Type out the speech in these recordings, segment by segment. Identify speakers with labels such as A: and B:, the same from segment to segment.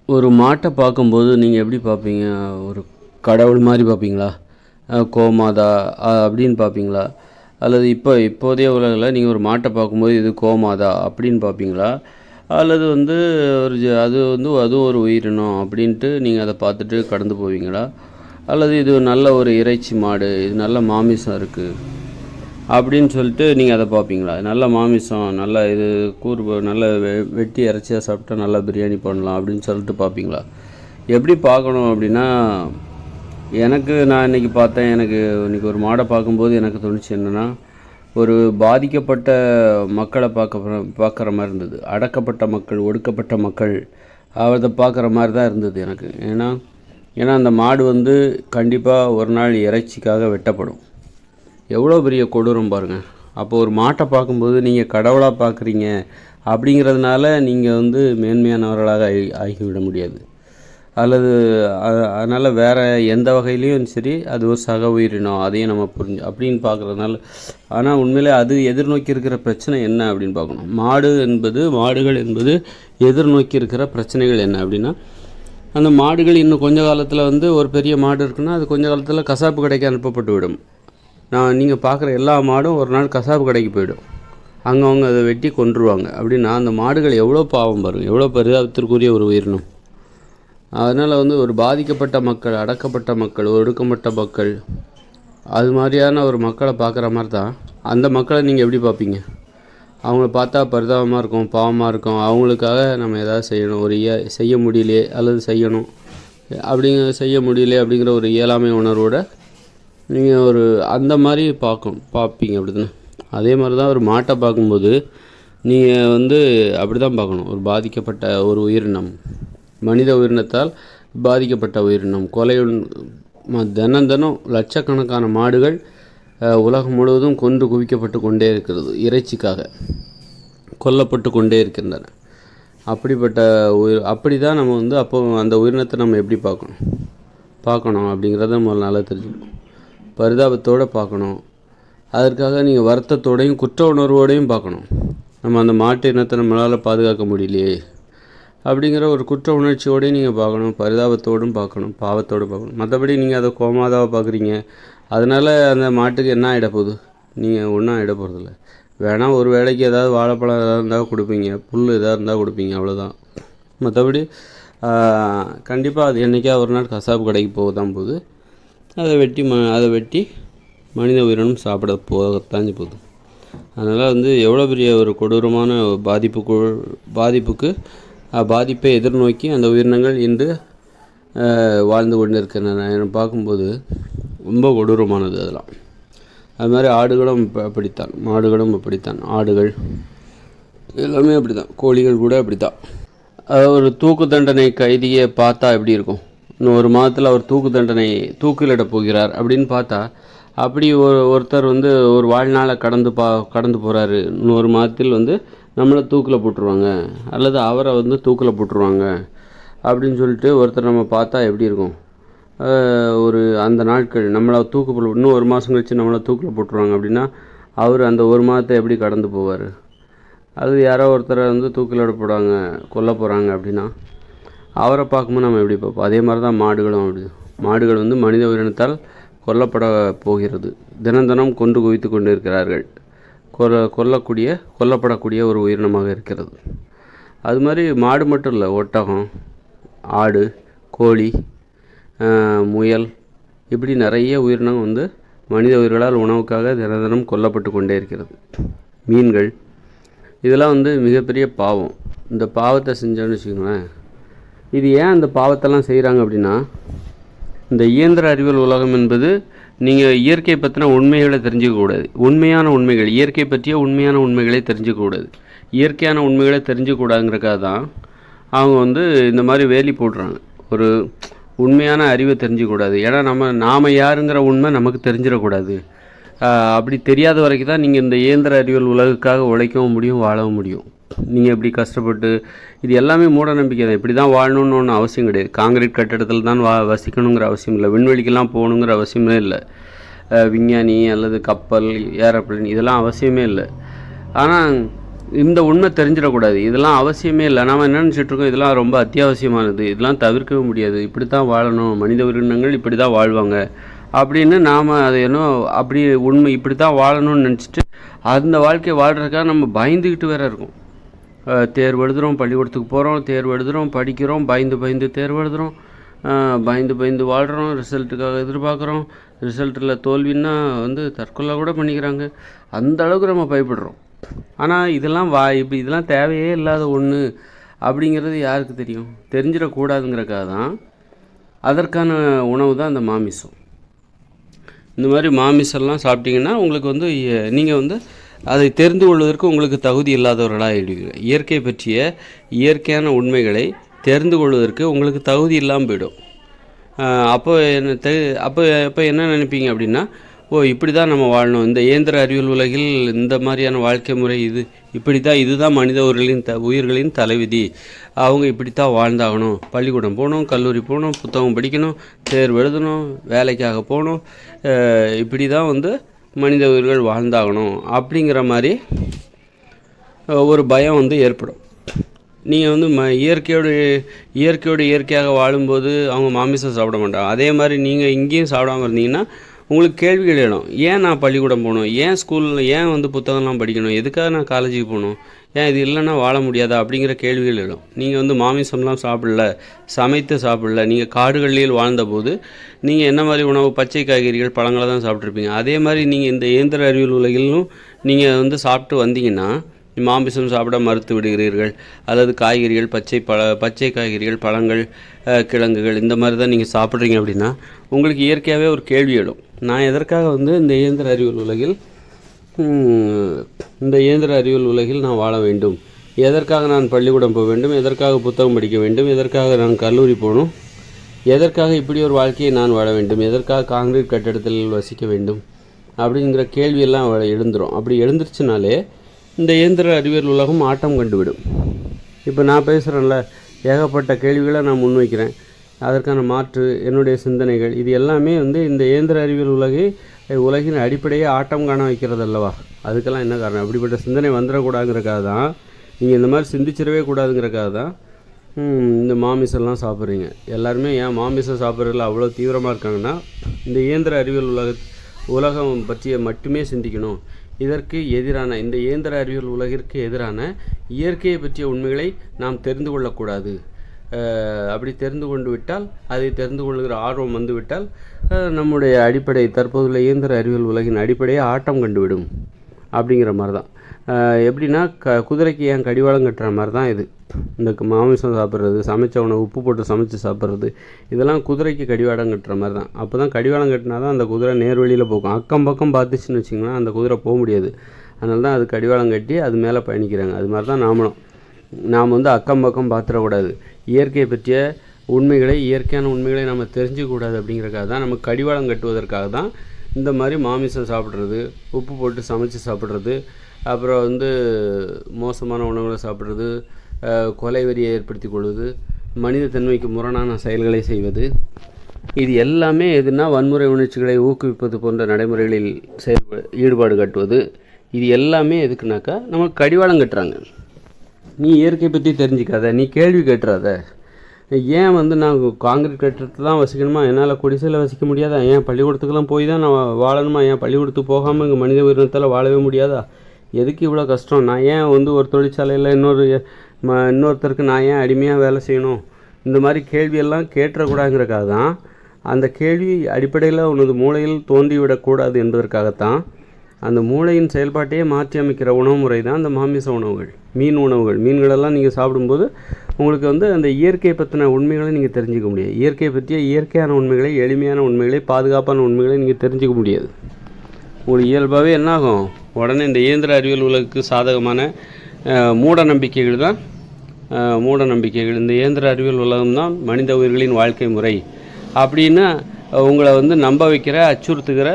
A: ஒரு மாட்டை பார்க்கும்போது நீங்கள் எப்படி பார்ப்பீங்க? ஒரு கடவுள் மாதிரி பார்ப்பீங்களா? கோமாதா அப்படின்னு பார்ப்பீங்களா? அல்லது இப்போதைய உலகில் நீங்கள் ஒரு மாட்டை பார்க்கும்போது இது கோமாதா அப்படின்னு பார்ப்பீங்களா? அல்லது வந்து அதுவும் ஒரு உயிரினம் அப்படின்ட்டு நீங்கள் அதை பார்த்துட்டு கடந்து போவீங்களா? அல்லது இது நல்ல ஒரு இறைச்சி மாடு, இது நல்ல மாமிசம் இருக்குது அப்படின்னு சொல்லிட்டு நீங்கள் அதை பார்ப்பீங்களா? நல்ல மாமிசம், நல்ல இது நல்ல வெட்டி இறைச்சியாக சாப்பிட்டா நல்லா பிரியாணி பண்ணலாம் அப்படின்னு சொல்லிட்டு பார்ப்பீங்களா? எப்படி பார்க்கணும் அப்படின்னா, நான் இன்றைக்கி பார்த்தேன். இன்றைக்கி ஒரு மாடை பார்க்கும்போது எனக்கு தோணுச்சு என்னென்னா, ஒரு பாதிக்கப்பட்ட மக்களை பார்க்குற மாதிரி இருந்தது. அடக்கப்பட்ட மக்கள், ஒடுக்கப்பட்ட மக்கள், அதை பார்க்குற மாதிரி தான் இருந்தது எனக்கு. ஏன்னா அந்த மாடு வந்து கண்டிப்பாக ஒரு நாள் இறைச்சிக்காக வெட்டப்படும். எவ்வளோ பெரிய கொடூரம் பாருங்கள். அப்போது ஒரு மாட்டை பார்க்கும்போது நீங்கள் கடவுளாக பார்க்குறீங்க அப்படிங்கிறதுனால நீங்கள் வந்து மேன்மையானவர்களாக ஆகிவிட முடியாது. அல்லது அதனால் வேறு எந்த வகையிலையும் சரி அது ஒரு சக உயிரினம், அதையும் நம்ம அப்படின்னு பார்க்குறதுனால. ஆனால் உண்மையிலே அது எதிர்நோக்கி இருக்கிற பிரச்சனை என்ன அப்படின்னு பார்க்கணும். மாடுகள் என்பது எதிர்நோக்கி இருக்கிற பிரச்சனைகள் என்ன அப்படின்னா, அந்த மாடுகள் இன்னும் கொஞ்ச காலத்தில் வந்து ஒரு பெரிய மாடு இருக்குன்னா அது கொஞ்ச காலத்தில் கசாப்பு கடைக்கு அனுப்பப்பட்டு விடும். நீங்கள் பார்க்குற எல்லா மாடும் ஒரு நாள் கசாப்பு கடைக்கு போயிடும். அவங்க அதை வெட்டி கொன்றுவாங்க. அப்படின்னா அந்த மாடுகள் எவ்வளோ பாவம் பாருங்கள், எவ்வளோ பரிதாபத்திற்குரிய ஒரு உயிரினம். அதனால் வந்து ஒரு பாதிக்கப்பட்ட மக்கள், அடக்கப்பட்ட மக்கள், ஒடுக்கப்பட்ட மக்கள், அது மாதிரியான ஒரு மக்களை பார்க்குற மாதிரி தான் அந்த மக்களை நீங்கள் எப்படி பார்ப்பீங்க? அவங்கள பார்த்தா பரிதாபமாக இருக்கும், பாவமாக இருக்கும். அவங்களுக்காக நம்ம எதாவது செய்யணும், செய்ய முடியலையே அல்லது செய்யணும் செய்ய முடியலையே அப்படிங்கிற ஒரு இயலாமை உணர்வோடு நீங்கள் அந்த மாதிரி பார்ப்பீங்க அப்படி தானே? அதே மாதிரி தான் ஒரு மாட்டை பார்க்கும்போது நீங்கள் வந்து அப்படி தான் பார்க்கணும். ஒரு பாதிக்கப்பட்ட ஒரு உயிரினம், மனித உயிரினத்தால் பாதிக்கப்பட்ட உயிரினம், தினம் லட்சக்கணக்கான மாடுகள் உலகம் முழுவதும் கொன்று குவிக்கப்பட்டு கொண்டே இருக்கிறது. இறைச்சிக்காக கொல்லப்பட்டு கொண்டே இருக்கின்றன. அப்படி தான் நம்ம வந்து அந்த உயிரினத்தை நம்ம எப்படி பார்க்கணும் அப்படிங்கிறத முதல்ல நல்லா தெரிஞ்சுக்கணும். பரிதாபத்தோடு பார்க்கணும். அதற்காக நீங்கள் வருத்தத்தோடையும் குற்ற உணர்வோடையும் பார்க்கணும். நம்ம அந்த மாட்டு இனத்தை நம்மளால் பாதுகாக்க முடியலையே அப்படிங்கிற ஒரு குற்ற உணர்ச்சியோடையும் நீங்கள் பார்க்கணும். பரிதாபத்தோடும் பார்க்கணும், பாவத்தோடு பார்க்கணும். மற்றபடி நீங்கள் அதை கோமாதாவை பார்க்குறீங்க, அதனால் அந்த மாட்டுக்கு என்ன ஆகிடப்போகுது? நீங்கள் ஒன்றும் ஆகிட போகிறதில்ல. வேணால் ஒரு வேளைக்கு ஏதாவது வாழைப்பழம் எதாவது இருந்தால் கொடுப்பீங்க, புல் எதாவது இருந்தால் கொடுப்பீங்க, அவ்வளோதான். மற்றபடி கண்டிப்பாக அது என்றைக்காக ஒரு நாள் கசாப்பு கடைக்கு போகுது. அதை வெட்டி மனித உயிரினம் சாப்பிட போகத்தான் போகுது. அதனால் வந்து எவ்வளோ பெரிய ஒரு கொடூரமான பாதிப்பை எதிர்நோக்கி அந்த உயிரினங்கள் இன்று வாழ்ந்து கொண்டு இருக்கின்றன பார்க்கும்போது ரொம்ப கொடூரமானது அதெல்லாம். அது மாதிரி ஆடுகளும் அப்படித்தான், மாடுகளும் அப்படித்தான், ஆடுகள் எல்லாமே அப்படித்தான், கோழிகள் கூட அப்படித்தான். ஒரு தூக்கு தண்டனை கைதியை பார்த்தா எப்படி இருக்கும்? இன்னும் ஒரு மாதத்தில் அவர் தூக்கிலிட போகிறார் அப்படின்னு பார்த்தா, அப்படி ஒருத்தர் வந்து ஒரு வாழ்நாளை கடந்து போகிறாரு, இன்னொரு மாதத்தில் வந்து நம்மளை தூக்கில் போட்டுருவாங்க அல்லது அவரை வந்து தூக்கில் போட்டுருவாங்க அப்படின்னு சொல்லிட்டு ஒருத்தர் நம்ம பார்த்தா எப்படி இருக்கும்? அந்த நாட்கள் நம்மளை இன்னும் ஒரு மாதம் கழிச்சு நம்மளை தூக்கில் போட்டுருவாங்க அப்படின்னா அவர் அந்த ஒரு மாதத்தை எப்படி கடந்து போவார்? அது யாரோ ஒருத்தரை வந்து தூக்கிலிட போடுவாங்க, கொல்ல போகிறாங்க அப்படின்னா அவரை பார்க்கும்போது நம்ம எப்படி பார்ப்போம்? அதே மாதிரி தான் மாடுகள் வந்து மனித உயிரினத்தால் கொல்லப்படப்போகிறது. தினம் கொன்று குவித்து கொண்டு இருக்கிறார்கள். கொல்லப்படக்கூடிய ஒரு உயிரினமாக இருக்கிறது. அது மாதிரி மாடு மட்டும் இல்லை, ஒட்டகம், ஆடு, கோழி, முயல், இப்படி நிறைய உயிரினம் வந்து மனித உயிர்களால் உணவுக்காக தினம் கொல்லப்பட்டு கொண்டே இருக்கிறது. மீன்கள், இதெல்லாம் வந்து மிகப்பெரிய பாவம். இந்த பாவத்தை செஞ்சோன்னு வச்சுக்கோங்களேன். இது ஏன் அந்த பாவத்தெல்லாம் செய்கிறாங்க அப்படின்னா, இந்த இயந்திர அறிவியல் உலகம் என்பது நீங்கள் இயற்கை பற்றின உண்மைகளை தெரிஞ்சுக்கக்கூடாது. இயற்கை பற்றிய உண்மையான உண்மைகளை தெரிஞ்சுக்கக்கூடாது. இயற்கையான உண்மைகளை தெரிஞ்சுக்கூடாதுங்கிறக்காக தான் அவங்க வந்து இந்த மாதிரி வேலி போடுறாங்க. ஒரு உண்மையான அறிவை தெரிஞ்சுக்கூடாது. ஏன்னா நாம் யாருங்கிற உண்மை நமக்கு தெரிஞ்சிடக்கூடாது. அப்படி தெரியாத வரைக்கும் தான் நீங்கள் இந்த இயந்திர அறிவியல் உலகுக்காக உழைக்கவும் முடியும், வாழவும் முடியும். நீங்கள் எப்படி கஷ்டப்பட்டு, இது எல்லாமே மூட நம்பிக்கை தான். இப்படி தான் வாழணும்னு ஒன்றும் அவசியம் கிடையாது. காங்கிரீட் கட்டிடத்தில் தான் வசிக்கணுங்கிற அவசியம் இல்லை. விண்வெளிக்கெல்லாம் போகணுங்கிற அவசியமே இல்லை. விஞ்ஞானி அல்லது கப்பல், ஏரோப்ளேன், இதெல்லாம் அவசியமே இல்லை. ஆனால் இந்த உண்மை தெரிஞ்சிடக்கூடாது. இதெல்லாம் அவசியமே இல்லை. நாம் என்ன நினச்சிட்ருக்கோம், இதெல்லாம் ரொம்ப அத்தியாவசியமானது, இதெல்லாம் தவிர்க்கவே முடியாது, இப்படி தான் வாழணும், மனித உயிரினங்கள் இப்படி தான் வாழ்வாங்க அப்படின்னு நாம் அதை என்ன அப்படி உண்மை இப்படி தான் வாழணும்னு நினச்சிட்டு அந்த வாழ்க்கையை வாழ்கிறதுக்காக நம்ம பயந்துக்கிட்டு வேற இருக்கோம். தேர்வு எழுதுகிறோம், பள்ளிக்கூடத்துக்கு போகிறோம், தேர்வு எழுதுகிறோம், படிக்கிறோம், பயந்து தேர்வு எழுதுகிறோம், பயந்து வாழ்கிறோம், ரிசல்ட்டுக்காக எதிர்பார்க்குறோம், ரிசல்ட்டில் தோல்வின்னா தற்கொலை கூட பண்ணிக்கிறாங்க. அந்த அளவுக்கு நம்ம பயப்படுறோம். ஆனால் இதெல்லாம் இதெல்லாம் தேவையே இல்லாத ஒன்று அப்படிங்கிறது யாருக்கு தெரியும்? தெரிஞ்சிடக்கூடாதுங்கிறக்காக தான் அதற்கான உணவு தான் இந்த மாமிசம். இந்த மாதிரி மாமிசம்லாம் சாப்பிட்டிங்கன்னா உங்களுக்கு நீங்கள் அதை தெரிந்து கொள்வதற்கு உங்களுக்கு தகுதி இல்லாதவர்களாக ஆகிடுவீங்க. இயற்கை பற்றிய இயற்கையான உண்மைகளை தெரிந்து கொள்வதற்கு உங்களுக்கு தகுதி இல்லாமல் போயிடும். அப்போ என்ன நினைப்பீங்க அப்படின்னா, இப்படி தான் நம்ம வாழணும், இந்த இயந்திர அறிவியல் உலகில் இந்த மாதிரியான வாழ்க்கை முறை இதுதான் மனித உயிர்களின் தலைவிதி, அவங்க இப்படித்தான் வாழ்ந்தாகணும், பள்ளிக்கூடம் போகணும், கல்லூரி போகணும், புத்தகம் படிக்கணும், தேர்வு எழுதணும், வேலைக்காக போகணும், இப்படி தான் மனித உயிர்கள் வாழ்ந்தாகணும் அப்படிங்கிற மாதிரி ஒரு பயம் ஏற்படும். நீங்கள் இயற்கையாக வாழும்போது அவங்க மாமிசம் சாப்பிட மாட்டாங்க. அதே மாதிரி நீங்கள் இங்கேயும் சாப்பிடாமல் இருந்தீங்கன்னா உங்களுக்கு கேள்விகள் எழும். ஏன் நான் பள்ளிக்கூடம் போகணும், ஏன் ஸ்கூலில் ஏன் புத்தகம்லாம் படிக்கணும், எதுக்காக நான் காலேஜுக்கு போகணும், ஏன் இது இல்லைன்னா வாழ முடியாதா அப்படிங்கிற கேள்விகள் எழும். நீங்கள் மாமிசம்லாம் சமைத்து சாப்பிடல, நீங்கள் காடுகளில் வாழ்ந்தபோது நீங்கள் என்ன மாதிரி உணவு, பச்சை காய்கறிகள், பழங்களை தான் சாப்பிட்ருப்பீங்க. அதே மாதிரி நீங்கள் இந்த இயந்திர அறிவியல் உலகிலும் நீங்கள் சாப்பிட்டு வந்தீங்கன்னா மாமிசம் சாப்பிட மறுத்து விடுகிறீர்கள், அல்லது காய்கறிகள், பச்சை காய்கறிகள், பழங்கள், கிழங்குகள் இந்த மாதிரி தான் நீங்கள் சாப்பிட்றீங்க அப்படின்னா உங்களுக்கு இயற்கையாகவே ஒரு கேள்வி எழும். நான் எதற்காக இந்த இயந்திர அறிவியல் உலகில் நான் வாழ வேண்டும், எதற்காக நான் பள்ளிக்கூடம் போக வேண்டும், எதற்காக புத்தகம் படிக்க வேண்டும், எதற்காக நான் கல்லூரி போகணும், எதற்காக இப்படி ஒரு வாழ்க்கையை நான் வாழ வேண்டும், எதற்காக காங்கிரீட் கட்டடத்தில் வசிக்க வேண்டும் அப்படிங்கிற கேள்வியெல்லாம் எழுந்துடும். அப்படி எழுந்துருச்சுனாலே இந்த இயந்திர அறிவியல் உலகம் ஆட்டம் கண்டுவிடும். இப்போ நான் பேசுகிறேன்ல, ஏகப்பட்ட கேள்விகளை நான் முன்வைக்கிறேன், அதற்கான மாற்று என்னுடைய சிந்தனைகள் இது எல்லாமே இந்த இயந்திர அறிவியல் உலகின் அடிப்படையே ஆட்டம் காண வைக்கிறது அல்லவா? அதுக்கெல்லாம் என்ன காரணம்? அப்படிப்பட்ட சிந்தனை வந்துடக்கூடாதுங்கிறக்காக தான், நீங்கள் இந்த மாதிரி சிந்திச்சிடவே கூடாதுங்கிறக்காக தான் இந்த மாமிசம்லாம் சாப்பிட்றீங்க. எல்லாருமே ஏன் மாமிசம் சாப்பிட்றதுல அவ்வளோ தீவிரமாக இருக்காங்கன்னா, இந்த இயந்திர அறிவியல் உலகம் பற்றிய மட்டுமே சிந்திக்கணும். இதற்கு எதிரான, இந்த இயந்திர அறிவியல் உலகிற்கு எதிரான இயற்கையை பற்றிய உண்மைகளை நாம் தெரிந்து கொள்ளக்கூடாது. அப்படி தெரிந்து கொண்டு விட்டால், அதை தெரிந்து கொள்கிற ஆர்வம் வந்துவிட்டால் நம்முடைய அடிப்படை, தற்போதுள்ள இயந்திர அறிவியல் உலகின் அடிப்படையை ஆட்டம் கண்டுவிடும் அப்படிங்கிற மாதிரி தான். எப்படின்னா குதிரைக்கு ஏன் கடிவாளம் கட்டுற மாதிரி தான் இது. இந்த மாமிசம் சாப்பிட்றது, சமைச்ச உணவு உப்பு போட்டு சமைச்சு சாப்பிட்றது, இதெல்லாம் குதிரைக்கு கடிவாளம் கட்டுற மாதிரி தான். அப்போ தான் கடிவாளம் கட்டினா தான் அந்த குதிரை நேர்வழியில் போகும். அக்கம் பக்கம் பார்த்துச்சுன்னு வச்சிங்கன்னா அந்த குதிரை போக முடியாது. அதனால தான் அது கடிவாளம் கட்டி அது மேலே பயணிக்கிறாங்க. அது மாதிரி தான் நாம் அக்கம் பக்கம் பார்த்துடக்கூடாது. இயற்கையை பற்றிய உண்மைகளை, இயற்கையான உண்மைகளை நம்ம தெரிஞ்சிக்கக்கூடாது அப்படிங்கிறக்காக தான், நமக்கு கடிவாளம் கட்டுவதற்காக தான் இந்த மாதிரி மாமிசம் சாப்பிட்றது, உப்பு போட்டு சமைச்சு சாப்பிட்றது, அப்புறம் மோசமான உணவுகளை சாப்பிட்றது, கொலை வெறியை ஏற்படுத்தி கொள்வது, மனித தன்மைக்கு முரணான செயல்களை செய்வது, இது எல்லாமே எதுனா வன்முறை உணர்ச்சிகளை ஊக்குவிப்பது போன்ற நடைமுறைகளில் ஈடுபாடு காட்டுவது, இது எல்லாமே எதுக்குனாக்கா நமக்கு கடிவாளம் கட்டுறாங்க. நீ இயற்கை பற்றி தெரிஞ்சிக்காத, நீ கேள்வி கேட்டுறாத. ஏன் நான் காங்கிரீட் கட்டடத்தை தான் வசிக்கணுமா, என்னால் குடிசையில் வசிக்க முடியாதா, ஏன் பள்ளிக்கூடத்துக்கெல்லாம் போய் தான் நான் வாழணுமா, ஏன் பள்ளிக்கூடத்துக்கு போகாமல் இங்கே மனித உயிரினத்தால் வாழவே முடியாதா, எதுக்கு இவ்வளோ கஷ்டம், நான் ஏன் ஒரு தொழிற்சாலையில் இன்னொருத்தருக்கு நான் ஏன் அடிமையாக வேலை செய்யணும், இந்த மாதிரி கேள்வியெல்லாம் கேட்டுறக்கூடாதுங்கிறக்காக தான், அந்த கேள்வி அடிப்படையில் உனது மூளையில் தோன்றிவிடக்கூடாது என்பதற்காகத்தான் அந்த மூளையின் செயல்பாட்டையே மாற்றி அமைக்கிற உணவு முறை தான் அந்த மாமிச உணவுகள், மீன்களெல்லாம் நீங்கள் சாப்பிடும்போது உங்களுக்கு அந்த இயற்கையை பற்றின உண்மைகளை நீங்கள் தெரிஞ்சிக்க முடியாது. இயற்கையை பற்றிய இயற்கையான உண்மைகளை, எளிமையான உண்மைகளை, பாதுகாப்பான உண்மைகளை நீங்கள் தெரிஞ்சிக்க முடியாது. உங்களுக்கு இயல்பாகவே என்னாகும், உடனே இந்த இயந்திர அறிவியல் உலகுக்கு சாதகமான மூட நம்பிக்கைகள் தான் மூடநம்பிக்கைகள். இந்த இயந்திர அறிவியல் உலகம் தான் மனித உயிர்களின் வாழ்க்கை முறை அப்படின்னு உங்களை நம்ப வைக்கிற, அச்சுறுத்துகிற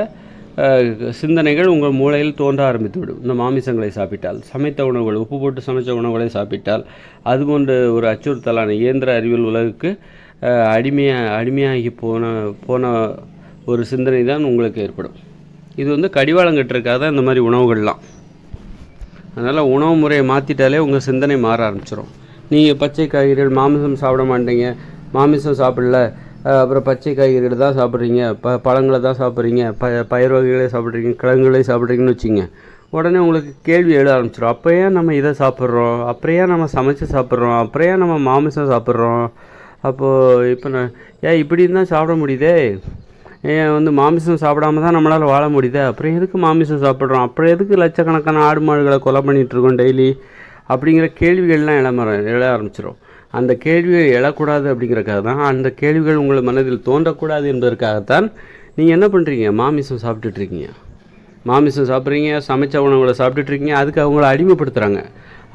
A: சிந்தனைகள் உங்கள் மூளையில் தோன்ற ஆரம்பித்துவிடும். இந்த மாமிசங்களை சாப்பிட்டால், சமைத்த உணவுகள், உப்பு போட்டு சமைத்த உணவுகளை சாப்பிட்டால், அதுபோன்ற ஒரு அச்சுறுத்தலான இயந்திர அறிவியல் உலகுக்கு அடிமையாகி போன ஒரு சிந்தனை தான் உங்களுக்கு ஏற்படும். இது கடிவாளம் கட்டுறதுக்காக தான் இந்த மாதிரி உணவுகள்லாம். அதனால் உணவு முறையை மாற்றிட்டாலே உங்கள் சிந்தனை மாற ஆரம்பிச்சிடும். நீங்கள் பச்சை காய்கறிகள் மாமிசம் சாப்பிட மாட்டீங்க, மாமிசம் சாப்பிடல, அப்புறம் பச்சை காய்கறிகள் தான் சாப்பிட்றீங்க, பழங்களை தான் சாப்பிட்றீங்க, பயிர் வகைகளே சாப்பிட்றீங்க, கிழங்குகளே சாப்பிட்றீங்கன்னு வச்சுங்க. உடனே உங்களுக்கு கேள்வி எழுத ஆரம்பிச்சிடும். அப்போ ஏன் நம்ம இதை சாப்பிட்றோம், அப்புறம் ஏன் நம்ம சமைச்சு சாப்பிட்றோம், அப்புறம் ஏன் நம்ம மாமிசம் சாப்பிட்றோம், அப்போது இப்போ நான் ஏன் இப்படி தான் சாப்பிட முடியுதே, ஏன் மாமிசம் சாப்பிடாம தான் நம்மளால் வாழ முடியுது, அப்புறம் எதுக்கு மாமிசம் சாப்பிட்றோம், அப்புறம் எதுக்கு லட்சக்கணக்கான ஆடு மாடுகளை கொலை பண்ணிகிட்ருக்கோம் டெய்லி, அப்படிங்கிற கேள்விகள்லாம் எழ ஆரம்பிச்சிடும். அந்த கேள்விகள் எழக்கூடாது அப்படிங்கிறக்காக தான், அந்த கேள்விகள் உங்கள் மனதில் தோன்றக்கூடாது என்பதற்காகத்தான் நீங்கள் என்ன பண்ணுறீங்க, மாமிசம் சாப்பிட்டுட்ருக்கீங்க, மாமிசம் சாப்பிட்றீங்க, சமைச்ச உணவுகளை சாப்பிட்டுட்ருக்கீங்க. அதுக்கு அவங்கள அடிமைப்படுத்துகிறாங்க.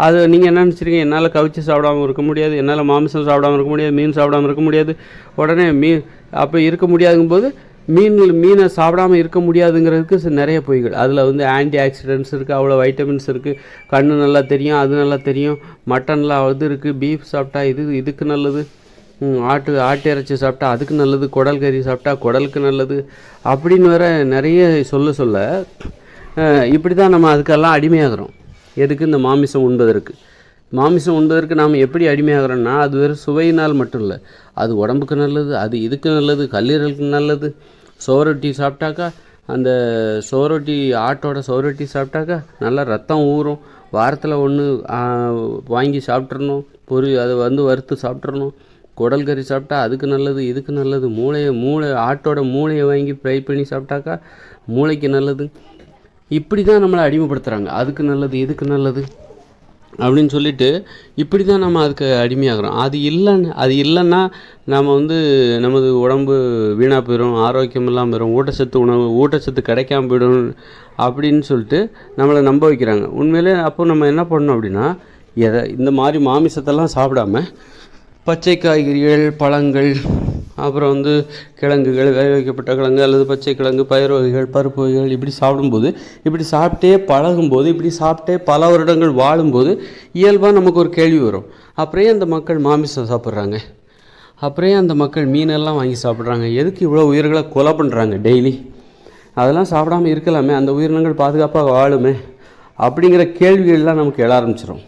A: அது நீங்கள் என்ன நினச்சிருக்கீங்க, என்னால் கவிச்சு சாப்பிடாமல் இருக்க முடியாது, என்னால் மாமிசம் சாப்பிடாமல் இருக்க முடியாது, மீன் சாப்பிடாமல் இருக்க முடியாது. உடனே அப்போ இருக்க முடியாதுங்கும்போது மீனை சாப்பிடாமல் இருக்க முடியாதுங்கிறதுக்கு நிறைய பொய்கள். அதில் ஆன்டி ஆக்சிடென்ட்ஸ் இருக்குது, அவ்வளோ வைட்டமின்ஸ் இருக்குது, கண்ணு நல்லா தெரியும், அது நல்லா தெரியும், மட்டனில் அது இருக்குது, பீஃப் சாப்பிட்டா இதுக்கு நல்லது, ஆட்டு இறைச்சி சாப்பிட்டா அதுக்கு நல்லது, குடல் கறி சாப்பிட்டா குடலுக்கு நல்லது அப்படின்னு வேற நிறைய சொல்ல இப்படி தான் நம்ம அதுக்கெல்லாம் அடிமையாகிறோம். எதுக்கு, இந்த மாமிசம் உண்பதற்கு நாம் எப்படி அடிமையாகிறோன்னா, அது வெறும் சுவையினால் மட்டும் இல்லை, அது உடம்புக்கு நல்லது, அது இதுக்கு நல்லது, கல்லீரலுக்கு நல்லது. சோரொட்டி சாப்பிட்டாக்கா, அந்த ஆட்டோட சோரொட்டி சாப்பிட்டாக்கா நல்லா ரத்தம் ஊறும். வாரத்தில் ஒன்று வாங்கி சாப்பிட்றணும், அதை வறுத்து சாப்பிட்றணும். குடல் கறி சாப்பிட்டா அதுக்கு நல்லது, இதுக்கு நல்லது. ஆட்டோட மூளையை வாங்கி ஃப்ரை பண்ணி சாப்பிட்டாக்கா மூளைக்கு நல்லது. இப்படி தான் நம்மளை அடிமைப்படுத்துகிறாங்க. அதுக்கு நல்லது, இதுக்கு நல்லது அப்படின்னு சொல்லிட்டு இப்படி தான் நம்ம அதுக்கு அடிமையாகிறோம். அது இல்லைன்னா நம்ம நமது உடம்பு வீணாக போயிடும், ஆரோக்கியம் இல்லாமல் போயிடும், ஊட்டச்சத்து கிடைக்காம போயிடும் அப்படின்னு சொல்லிட்டு நம்மளை நம்ப வைக்கிறாங்க. உண்மையிலே அப்போ நம்ம என்ன பண்ணணும் அப்படின்னா, இந்த மாதிரி மாமிசத்தெல்லாம் சாப்பிடாம பச்சை காய்கறிகள், பழங்கள், அப்புறம் கிழங்குகள், வேக வைக்கப்பட்ட கிழங்கு அல்லது பச்சை கிழங்கு, பயிர் வகைகள், பருப்பு வகைகள் இப்படி சாப்பிடும்போது, இப்படி சாப்பிட்டே பழகும்போது, இப்படி சாப்பிட்டே பல வருடங்கள் வாழும்போது இயல்பாக நமக்கு ஒரு கேள்வி வரும். அப்புறம் அந்த மக்கள் மாமிசம் சாப்பிட்றாங்க, அப்புறம் அந்த மக்கள் மீனெல்லாம் வாங்கி சாப்பிட்றாங்க, எதுக்கு இவ்வளோ உயிர்களை கொலை பண்ணுறாங்க டெய்லி, அதெல்லாம் சாப்பிடாமல் இருக்கலாமே, அந்த உயிரினங்கள் பாதுகாப்பாக வாழுமே அப்படிங்கிற கேள்விகள்லாம் நமக்கு எழ ஆரம்பிச்சிடும்.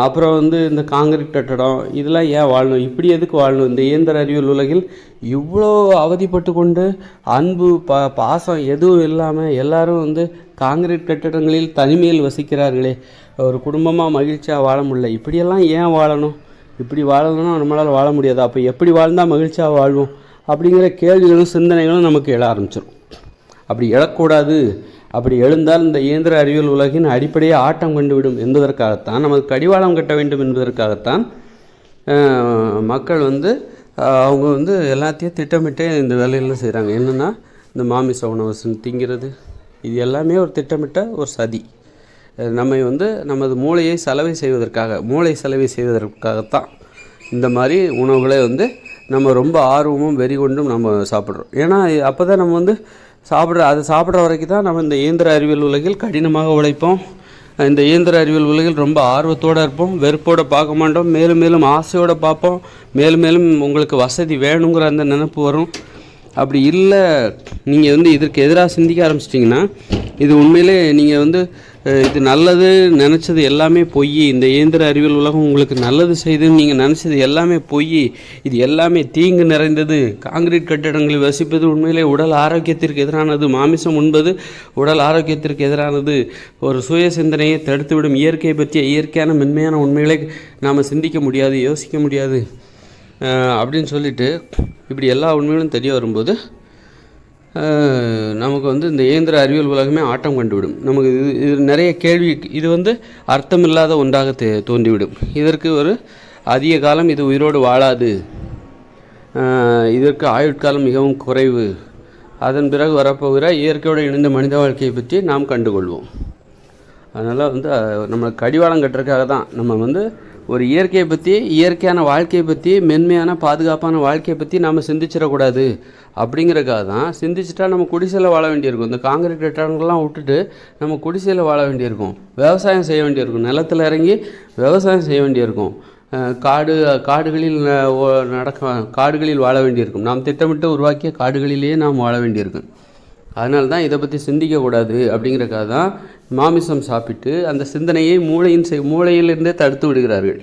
A: அப்புறம் இந்த காங்கிரீட் கட்டடம் இதெல்லாம் ஏன் வாழணும், இப்படி எதுக்கு வாழணும், இந்த இயந்திர அறிவியல் உலகில் இவ்வளோ அவதிப்பட்டு கொண்டு அன்பு பாசம் எதுவும் இல்லாமல் எல்லாரும் காங்கிரீட் கட்டடங்களில் தனிமையில் வசிக்கிறார்களே, ஒரு குடும்பமாக மகிழ்ச்சியாக வாழ முடியல, இப்படியெல்லாம் ஏன் வாழணும், இப்படி வாழணும்னா நம்மளால் வாழ முடியாது, அப்போ எப்படி வாழ்ந்தால் மகிழ்ச்சியாக வாழ்வோம் அப்படிங்கிற கேள்விகளும் சிந்தனைகளும் நமக்கு எழ ஆரம்பிச்சிடும். அப்படி எழக்கூடாது, அப்படி எழுந்தால் இந்த இயந்திர அறிவியல் உலகின் அடிப்படையை ஆட்டம் கண்டுவிடும் என்பதற்காகத்தான், நமக்கு கடிவாளம் கட்ட வேண்டும் என்பதற்காகத்தான் மக்கள் அவங்க எல்லாத்தையும் திட்டமிட்டே இந்த வேலையெல்லாம் செய்கிறாங்க. என்னென்னா, இந்த மாமிச உணவு திங்கிறது இது எல்லாமே ஒரு திட்டமிட்ட ஒரு சதி. நம்மை நமது மூளை சலவை செய்வதற்காகத்தான் இந்த மாதிரி உணவுகளை நம்ம ரொம்ப ஆர்வமும் வெறி கொண்டும் நம்ம சாப்பிட்றோம். ஏன்னா அப்போ தான் நம்ம சாப்பிட்ற வரைக்கும் தான் நம்ம இந்த இயந்திர அறிவியல் உலகில் கடினமாக உழைப்போம். இந்த இயந்திர அறிவியல் உலகில் ரொம்ப ஆர்வத்தோடு இருப்போம், வெறுப்போடு பார்க்க மாட்டோம், மேலும் மேலும் ஆசையோடு பார்ப்போம், மேலும் மேலும் உங்களுக்கு வசதி வேணுங்கிற அந்த நினைப்பு வரும். அப்படி இல்லை, நீங்கள் இதற்கு எதிராக சிந்திக்க ஆரம்பிச்சிட்டிங்கன்னா, இது உண்மையிலே நீங்கள் இது நல்லது நினச்சது எல்லாமே பொய், இந்த இயந்திர அறிவியல் உலகம் உங்களுக்கு நல்லது செய்துன்னு நீங்கள் நினச்சது எல்லாமே பொய், இது எல்லாமே தீங்கு நிறைந்தது, காங்கிரீட் கட்டிடங்களில் வசிப்பது உண்மையிலே உடல் ஆரோக்கியத்திற்கு எதிரானது, மாமிசம் உண்பது உடல் ஆரோக்கியத்திற்கு எதிரானது, ஒரு சுய சிந்தனையை தடுத்துவிடும், இயற்கையை பற்றிய இயற்கையான மென்மையான உண்மைகளை நாம் சிந்திக்க முடியாது, யோசிக்க முடியாது அப்படின்னு சொல்லிட்டு இப்படி எல்லா உண்மைகளும் தெரிய வரும்போது நமக்கு இந்த இயந்திர அறிவியல் உலகமே ஆட்டம் கண்டுவிடும். நமக்கு இது நிறைய கேள்வி, இது அர்த்தமில்லாத ஒன்றாக தோன்றிவிடும். இதற்கு ஒரு அதிக காலம் இது உயிரோடு வாழாது, இதற்கு ஆயுட்காலம் மிகவும் குறைவு, அதன் பிறகு வரப்போகிற இயற்கையோடு இணைந்த மனித வாழ்க்கையை பற்றி நாம் கண்டுகொள்வோம். அதனால் நம்ம கடிவாளம் கட்டுறதுக்காக தான் நம்ம ஒரு இயற்கையை பற்றி, இயற்கையான வாழ்க்கையை பற்றி, மென்மையான பாதுகாப்பான வாழ்க்கையை பற்றி நாம் சிந்திச்சிடக்கூடாது அப்படிங்கிறக்காக தான். சிந்திச்சிட்டா நம்ம குடிசையில் வாழ வேண்டியிருக்கும், இந்த காங்கிரீட் கட்டடங்கள்லாம் விட்டுட்டு நம்ம குடிசையில் வாழ வேண்டியிருக்கும், விவசாயம் செய்ய வேண்டியிருக்கும், நிலத்தில் இறங்கி விவசாயம் செய்ய வேண்டியிருக்கும், காடுகளில் வாழ வேண்டியிருக்கும், நாம் திட்டமிட்டு உருவாக்கிய காடுகளிலேயே நாம் வாழ வேண்டியிருக்கும். அதனால தான் இதை பற்றி சிந்திக்கக்கூடாது அப்படிங்கிறக்காக தான் மாமிசம் சாப்பிட்டு அந்த சிந்தனையை மூளையிலிருந்தே தடுத்து விடுகிறார்கள்.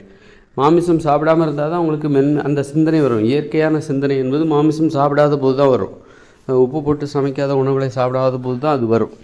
A: மாமிசம் சாப்பிடாமல் இருந்தால் தான் உங்களுக்கு அந்த சிந்தனை வரும். இயற்கையான சிந்தனை என்பது மாமிசம் சாப்பிடாத போது தான் வரும். உப்பு போட்டு சமைக்காத உணவுகளை சாப்பிடாத போது தான் அது வரும்.